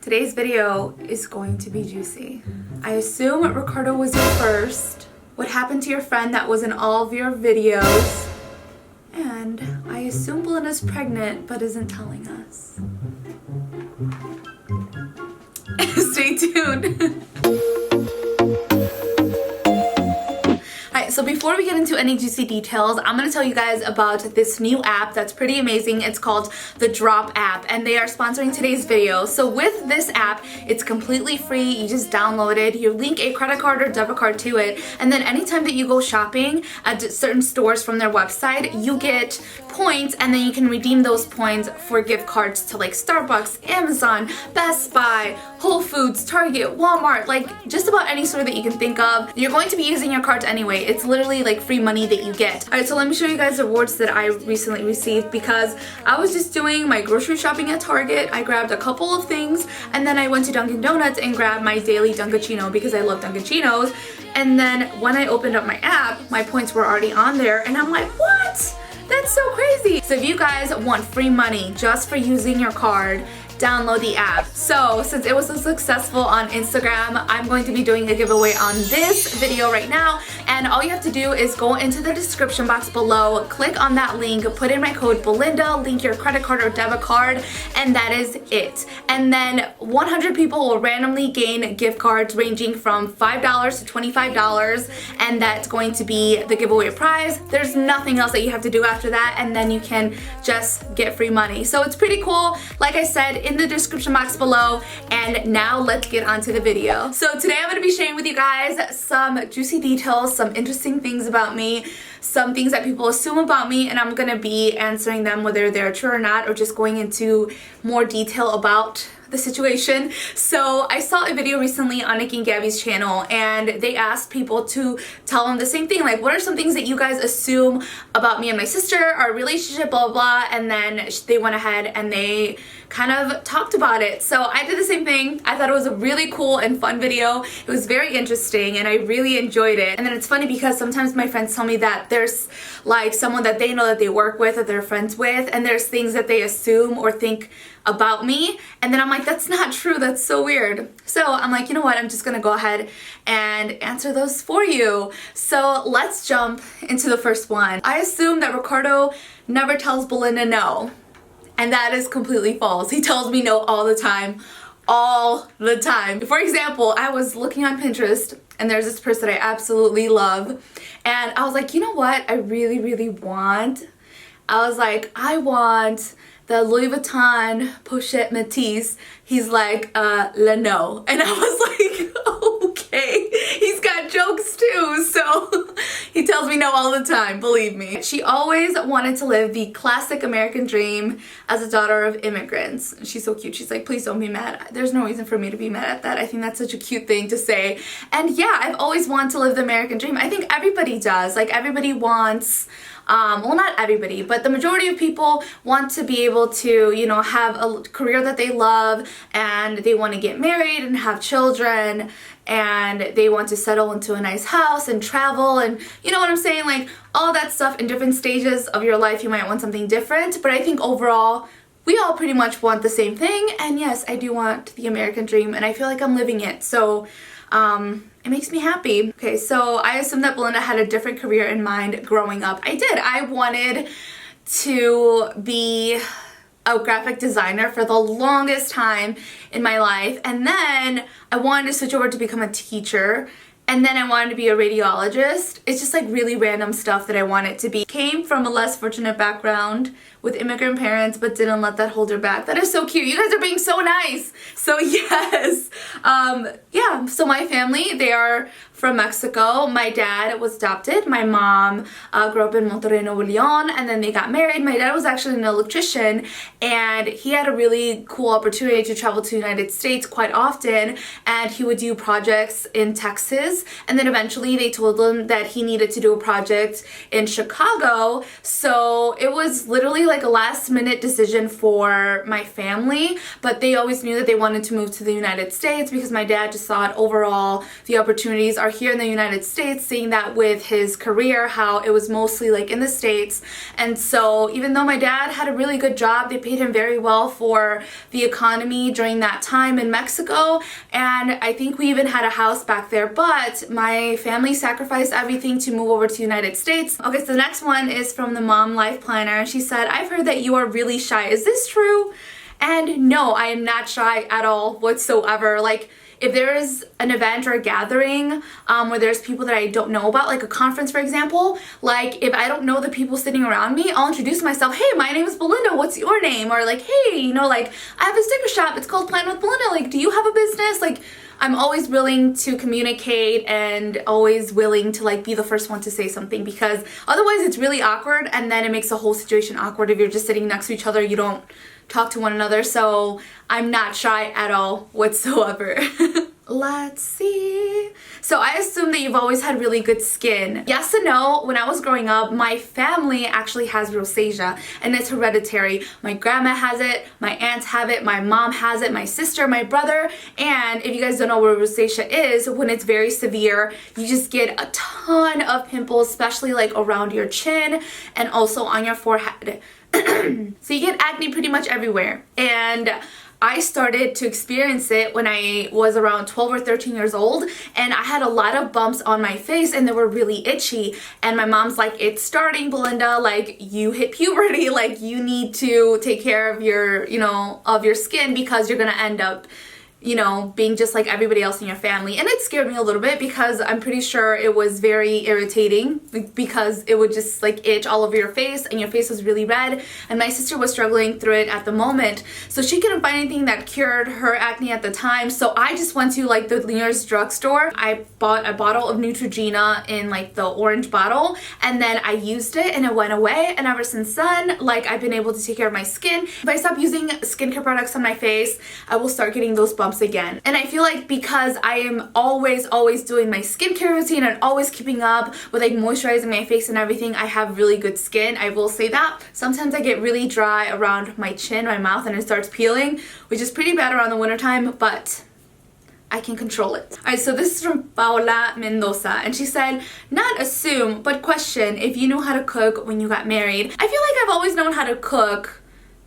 Today's video is going to be juicy. I assume Ricardo was your first. What happened to your friend that was in all of your videos? And I assume Belinda's pregnant but isn't telling us. Stay tuned. So before we get into any juicy details, I'm going to tell you guys about this new app that's pretty amazing. It's called the Drop app, and they are sponsoring today's video. So with this app, it's completely free. You just download it, you link a credit card or debit card to it, and then anytime that you go shopping at certain stores from their website, you get points, and then you can redeem those points for gift cards to like Starbucks, Amazon, Best Buy, Whole Foods, Target, Walmart, like just about any store that you can think of. You're going to be using your cards anyway. It's literally like free money that you get. Alright, so let me show you guys the rewards that I recently received because I was just doing my grocery shopping at Target. I grabbed a couple of things and then I went to Dunkin' Donuts and grabbed my daily Dunkaccino because I love Dunkacinos. And then when I opened up my app, my points were already on there and I'm like, what? That's so crazy. So if you guys want free money just for using your card, download the app. So since it was so successful on Instagram, I'm going to be doing a giveaway on this video right now, and all you have to do is go into the description box below, click on that link, put in my code Belinda, link your credit card or debit card, and that is it. And then 100 people will randomly gain gift cards ranging from $5 to $25, and that's going to be the giveaway prize. There's nothing else that you have to do after that, and then you can just get free money. So it's pretty cool. Like I said, in the description box below, and now let's get on to the video. So today I'm going to be sharing with you guys some juicy details, some interesting things about me, some things that people assume about me, and I'm going to be answering them whether they're true or not, or just going into more detail about the situation. So I saw a video recently on Nikki and Gabby's channel, and they asked people to tell them the same thing, like what are some things that you guys assume about me and my sister, our relationship, blah blah blah, and then they went ahead and they kind of talked about it. So I did the same thing. I thought it was a really cool and fun video. It was very interesting and I really enjoyed it. And then it's funny because sometimes my friends tell me that there's like someone that they know that they work with or they're friends with, and there's things that they assume or think about me, and then I'm like, that's not true, that's so weird. So I'm like, you know what, I'm just gonna go ahead and answer those for you. So let's jump into the first one. I assume that Ricardo never tells Belinda no, and that is completely false. He tells me no all the time. All the time. For example, I was looking on Pinterest and there's this purse that I absolutely love, and I was like, you know what, I really want, I want the Louis Vuitton Pochette Métis. He's like, no. And I was like, okay. He's got jokes too, so he tells me no all the time, believe me. She always wanted to live the classic American dream as a daughter of immigrants. She's so cute. She's like, please don't be mad. There's no reason for me to be mad at that. I think that's such a cute thing to say. And yeah, I've always wanted to live the American dream. I think everybody does. Like everybody wants, well, not everybody, but the majority of people want to be able to, you know, have a career that they love, and they want to get married and have children, and they want to settle into a nice house and travel, and you know what I'm saying, like all that stuff. In different stages of your life you might want something different, but I think overall we all pretty much want the same thing. And yes, I do want the American dream, and I feel like I'm living it, so it makes me happy. Okay, so I assume that Belinda had a different career in mind growing up. I did. I wanted to be a graphic designer for the longest time in my life, and then I wanted to switch over to become a teacher, and then I wanted to be a radiologist. It's just like really random stuff that I wanted to be. Came from a less fortunate background with immigrant parents, but didn't let that hold her back. That is so cute. You guys are being so nice. So yes, yeah, so my family, they are from Mexico. My dad was adopted. My mom grew up in Monterrey, Nuevo León, and then they got married. My dad was actually an electrician, and he had a really cool opportunity to travel to the United States quite often, and he would do projects in Texas, and then eventually they told him that he needed to do a project in Chicago. So it was literally like a last minute decision for my family, but they always knew that they wanted to move to the United States because my dad just thought overall the opportunities are here in the United States, seeing that with his career, how it was mostly like in the States. And so even though my dad had a really good job, they paid him very well for the economy during that time in Mexico, and I think we even had a house back there, but my family sacrificed everything to move over to the United States. Okay, so the next one is from the Mom Life Planner. She said, I've heard that you are really shy. Is this true? And no, I am not shy at all whatsoever. Like, if there is an event or a gathering where there's people that I don't know about, like a conference for example, like if I don't know the people sitting around me, I'll introduce myself. Hey, my name is Belinda, what's your name? Or like, hey, you know, like I have a sticker shop, it's called Plan with Belinda, like do you have a business? Like I'm always willing to communicate and always willing to like be the first one to say something, because otherwise it's really awkward and then it makes the whole situation awkward if you're just sitting next to each other, you don't talk to one another. So I'm not shy at all whatsoever. Let's see. So I assume that you've always had really good skin. Yes and no. When I was growing up, my family actually has rosacea and it's hereditary. My grandma has it, my aunts have it, my mom has it, my sister, my brother. And if you guys don't know what rosacea is, when it's very severe, you just get a ton of pimples, especially like around your chin and also on your forehead. So you get acne pretty much everywhere. And I started to experience it when I was around 12 or 13 years old, and I had a lot of bumps on my face and they were really itchy. And my mom's like, it's starting, Belinda, like you hit puberty, like you need to take care of your, you know, of your skin because you're gonna end up, you know, being just like everybody else in your family. And it scared me a little bit because I'm pretty sure it was very irritating because it would just like itch all over your face and your face was really red. And my sister was struggling through it at the moment, so she couldn't find anything that cured her acne at the time. So I just went to like the nearest drugstore. I bought a bottle of Neutrogena in like the orange bottle, and then I used it and it went away. And ever since then, like I've been able to take care of my skin. If I stop using skincare products on my face, I will start getting those bumps again. And I feel like because I am always doing my skincare routine and always keeping up with like moisturizing my face and everything, I have really good skin. I will say that. Sometimes I get really dry around my chin, my mouth, and it starts peeling, which is pretty bad around the wintertime, but I can control it. Alright, so this is from Paola Mendoza, and she said, not assume, but question if you knew how to cook when you got married. I feel like I've always known how to cook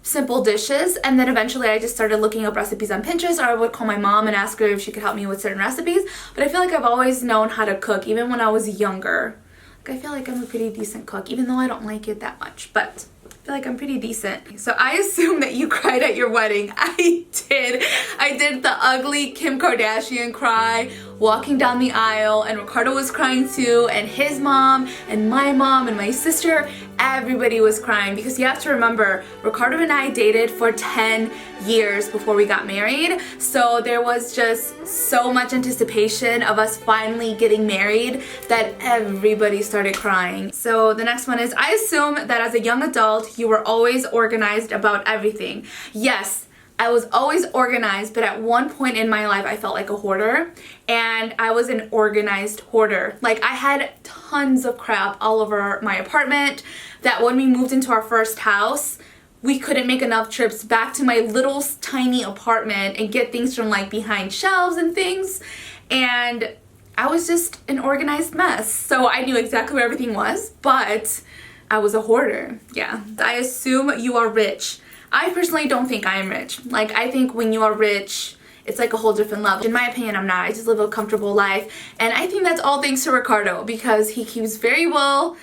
simple dishes, and then eventually I just started looking up recipes on Pinterest, or I would call my mom and ask her if she could help me with certain recipes. But I feel like I've always known how to cook, even when I was younger. Like I feel like I'm a pretty decent cook, even though I don't like it that much, but I feel like I'm pretty decent. So I assume that you cried at your wedding. I did. I did the ugly Kim Kardashian cry walking down the aisle, and Ricardo was crying too, and his mom and my sister, everybody was crying, because you have to remember, Ricardo and I dated for 10 years before we got married. So there was just so much anticipation of us finally getting married that everybody started crying. So the next one is, I assume that as a young adult, you were always organized about everything. Yes, I was always organized, but at one point in my life I felt like a hoarder, and I was an organized hoarder. Like I had tons of crap all over my apartment that when we moved into our first house, we couldn't make enough trips back to my little tiny apartment and get things from like behind shelves and things, and I was just an organized mess. So I knew exactly where everything was, but I was a hoarder. Yeah. I assume you are rich. I personally don't think I am rich. Like, I think when you are rich, it's like a whole different level. In my opinion, I'm not. I just live a comfortable life. And I think that's all thanks to Ricardo, because he keeps very well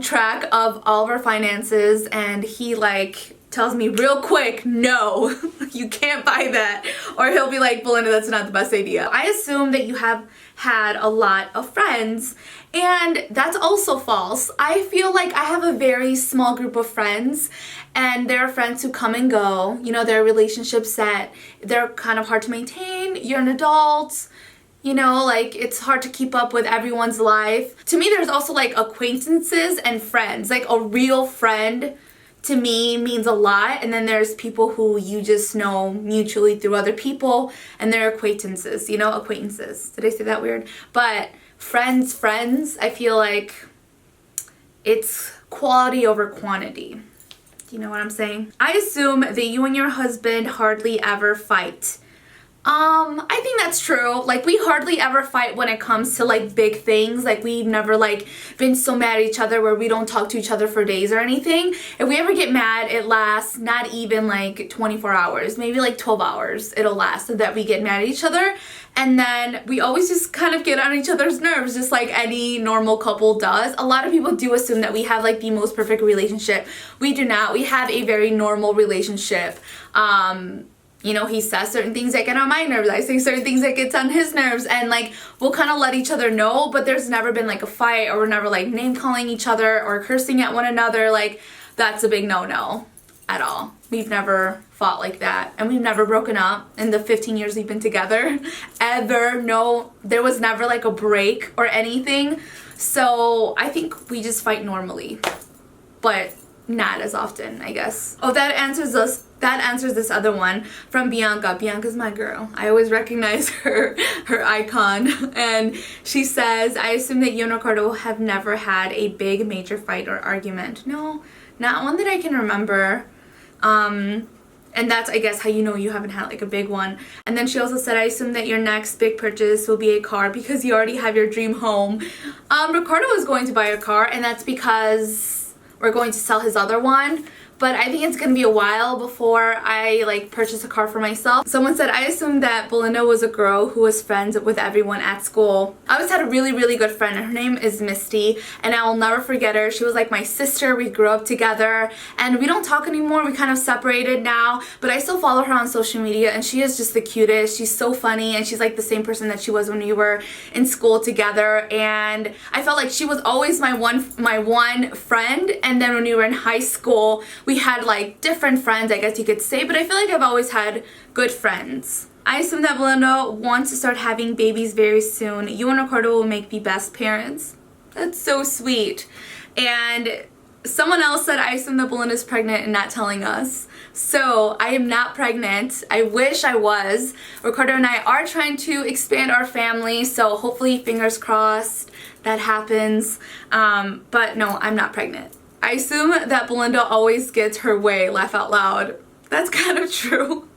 track of all of our finances, and he like tells me real quick, no, you can't buy that. Or he'll be like, Belinda, that's not the best idea. I assume that you have had a lot of friends, and that's also false. I feel like I have a very small group of friends, and there are friends who come and go. You know, there are relationships that they're kind of hard to maintain. You're an adult. You know, like it's hard to keep up with everyone's life. To me, there's also like acquaintances and friends. Like a real friend to me means a lot, and then there's people who you just know mutually through other people, and they're acquaintances, you know, acquaintances. Did I say that weird? But friends, I feel like it's quality over quantity. You know what I'm saying? I assume that you and your husband hardly ever fight. I think that's true. Like, we hardly ever fight when it comes to like big things. Like, we've never like been so mad at each other where we don't talk to each other for days or anything. If we ever get mad, it lasts not even like 24 hours, maybe like 12 hours it'll last, so that we get mad at each other. And then we always just kind of get on each other's nerves, just like any normal couple does. A lot of people do assume that we have like the most perfect relationship. We do not. We have a very normal relationship. You know, he says certain things that get on my nerves. I say certain things that gets on his nerves. And like, we'll kind of let each other know, but there's never been like a fight, or we're never like name calling each other or cursing at one another. Like, that's a big no-no at all. We've never fought like that. And we've never broken up in the 15 years we've been together. Ever. No, there was never like a break or anything. So I think we just fight normally, but not as often, I guess. Oh, that answers this other one from Bianca. Bianca's my girl. I always recognize her icon. And she says, I assume that you and Ricardo have never had a big major fight or argument. No, not one that I can remember. And that's, I guess, how you know you haven't had like a big one. And then she also said, I assume that your next big purchase will be a car because you already have your dream home. Ricardo is going to buy a car, and that's because we're going to sell his other one. But I think it's going to be a while before I like purchase a car for myself. Someone said, I assumed that Belinda was a girl who was friends with everyone at school. I always had a really, really good friend, and her name is Misty, and I will never forget her. She was like my sister. We grew up together, and we don't talk anymore. We kind of separated now, but I still follow her on social media, and she is just the cutest. She's so funny, and she's like the same person that she was when we were in school together. And I felt like she was always my one friend. And then when we were in high school, we had like different friends, I guess you could say, but I feel like I've always had good friends. I assume that Belinda wants to start having babies very soon. You and Ricardo will make the best parents. That's so sweet. And someone else said, I assume that Belinda's pregnant and not telling us. So I am not pregnant. I wish I was. Ricardo and I are trying to expand our family, so hopefully, fingers crossed, that happens. But no, I'm not pregnant. I assume that Belinda always gets her way. Laugh out loud. That's kind of true.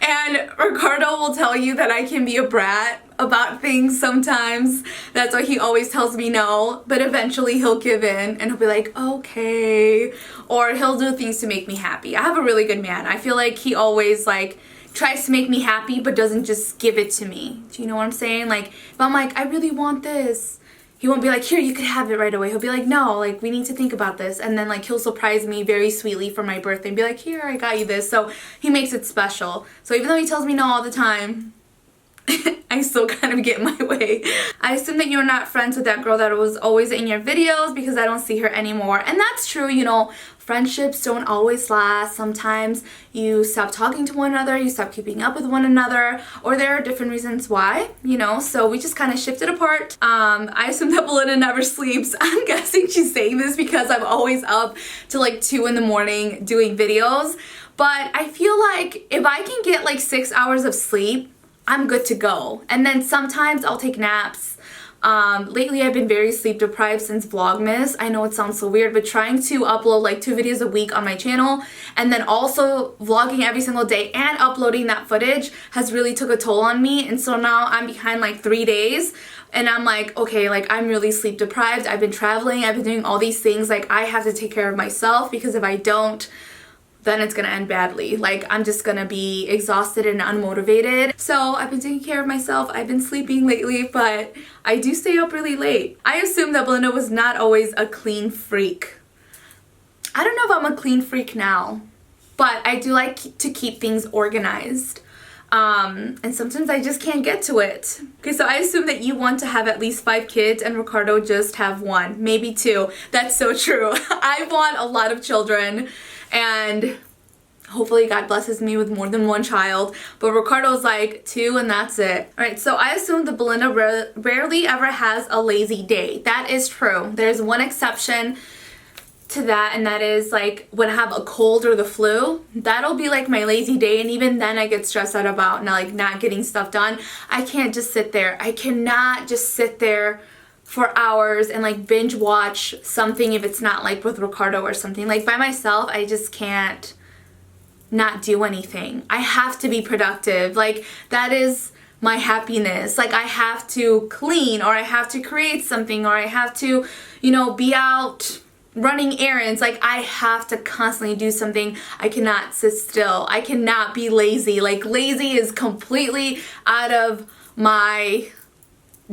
And Ricardo will tell you that I can be a brat about things sometimes. That's why he always tells me no, but eventually he'll give in and he'll be like, okay. Or he'll do things to make me happy. I have a really good man. I feel like he always like tries to make me happy but doesn't just give it to me. Do you know what I'm saying? Like, if I'm like, I really want this, he won't be like, here, you could have it right away. He'll be like, no, like, we need to think about this. And then, like, he'll surprise me very sweetly for my birthday and be like, here, I got you this. So he makes it special. So even though he tells me no all the time, I still kind of get my way. I assume that you're not friends with that girl that was always in your videos because I don't see her anymore. And that's true, you know, friendships don't always last. Sometimes you stop talking to one another, you stop keeping up with one another, or there are different reasons why, you know, so we just kind of shifted apart. I assume that Belinda never sleeps. I'm guessing she's saying this because I'm always up till like 2 in the morning doing videos. But I feel like if I can get like 6 hours of sleep, I'm good to go. And then sometimes I'll take naps. Lately I've been very sleep deprived since Vlogmas. I know it sounds so weird, but trying to upload like 2 videos a week on my channel and then also vlogging every single day and uploading that footage has really took a toll on me. And so now I'm behind like 3 days and I'm like, okay, like I'm really sleep deprived. I've been traveling, I've been doing all these things. Like I have to take care of myself because if I don't, then it's gonna end badly. Like I'm just gonna be exhausted and unmotivated. So I've been taking care of myself. I've been sleeping lately, but I do stay up really late. I assume that Belinda was not always a clean freak. I don't know if I'm a clean freak now, but I do like to keep things organized. And sometimes I just can't get to it. Okay, so I assume that you want to have at least 5 kids and Ricardo just have 1, maybe 2. That's so true. I want a lot of children. And hopefully God blesses me with more than 1 child. But Ricardo's like 2 and that's it. Alright, so I assume that Belinda rarely ever has a lazy day. That is true. There's one exception to that, and that is like when I have a cold or the flu. That'll be like my lazy day, and even then I get stressed out about not getting stuff done. I can't just sit there. I cannot just sit there for hours and like binge watch something if it's not like with Ricardo or something. Like by myself, I just can't not do anything. I have to be productive. Like that is my happiness. Like I have to clean, or I have to create something, or I have to, you know, be out running errands. Like I have to constantly do something. I cannot sit still. I cannot be lazy. Like lazy is completely out of my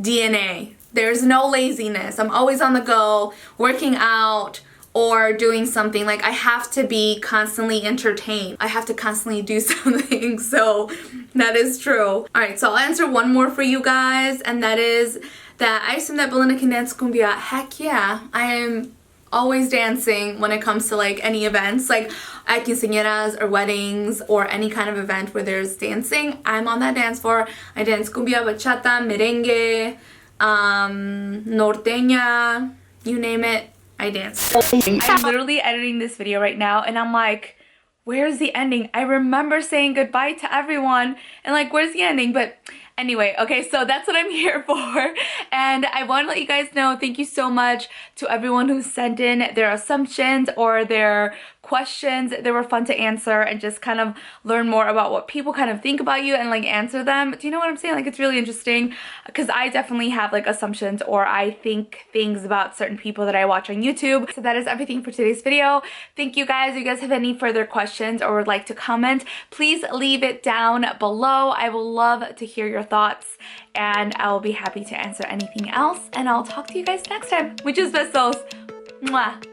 DNA. There's no laziness. I'm always on the go, working out or doing something. Like I have to be constantly entertained. I have to constantly do something. So that is true. Alright, so I'll answer one more for you guys, and that is that I assume that Belinda can dance cumbia. Heck yeah. I am always dancing when it comes to like any events, like at quinceañeras or weddings or any kind of event where there's dancing. I'm on that dance floor. I dance cumbia, bachata, merengue, norteña, you name it, I dance. I'm literally editing this video right now and I'm like, where's the ending? I remember saying goodbye to everyone and like, where's the ending? But anyway, okay, so that's what I'm here for. And I want to let you guys know, thank you so much to everyone who sent in their assumptions or their questions. They were fun to answer and just kind of learn more about what people kind of think about you and like answer them. Do you know what I'm saying? Like it's really interesting because I definitely have like assumptions, or I think things about certain people that I watch on YouTube. So that is everything for today's video. Thank you guys. If you guys have any further questions or would like to comment, please leave it down below. I will love to hear your thoughts and I will be happy to answer anything else, and I'll talk to you guys next time. Muchos besos. Mwah.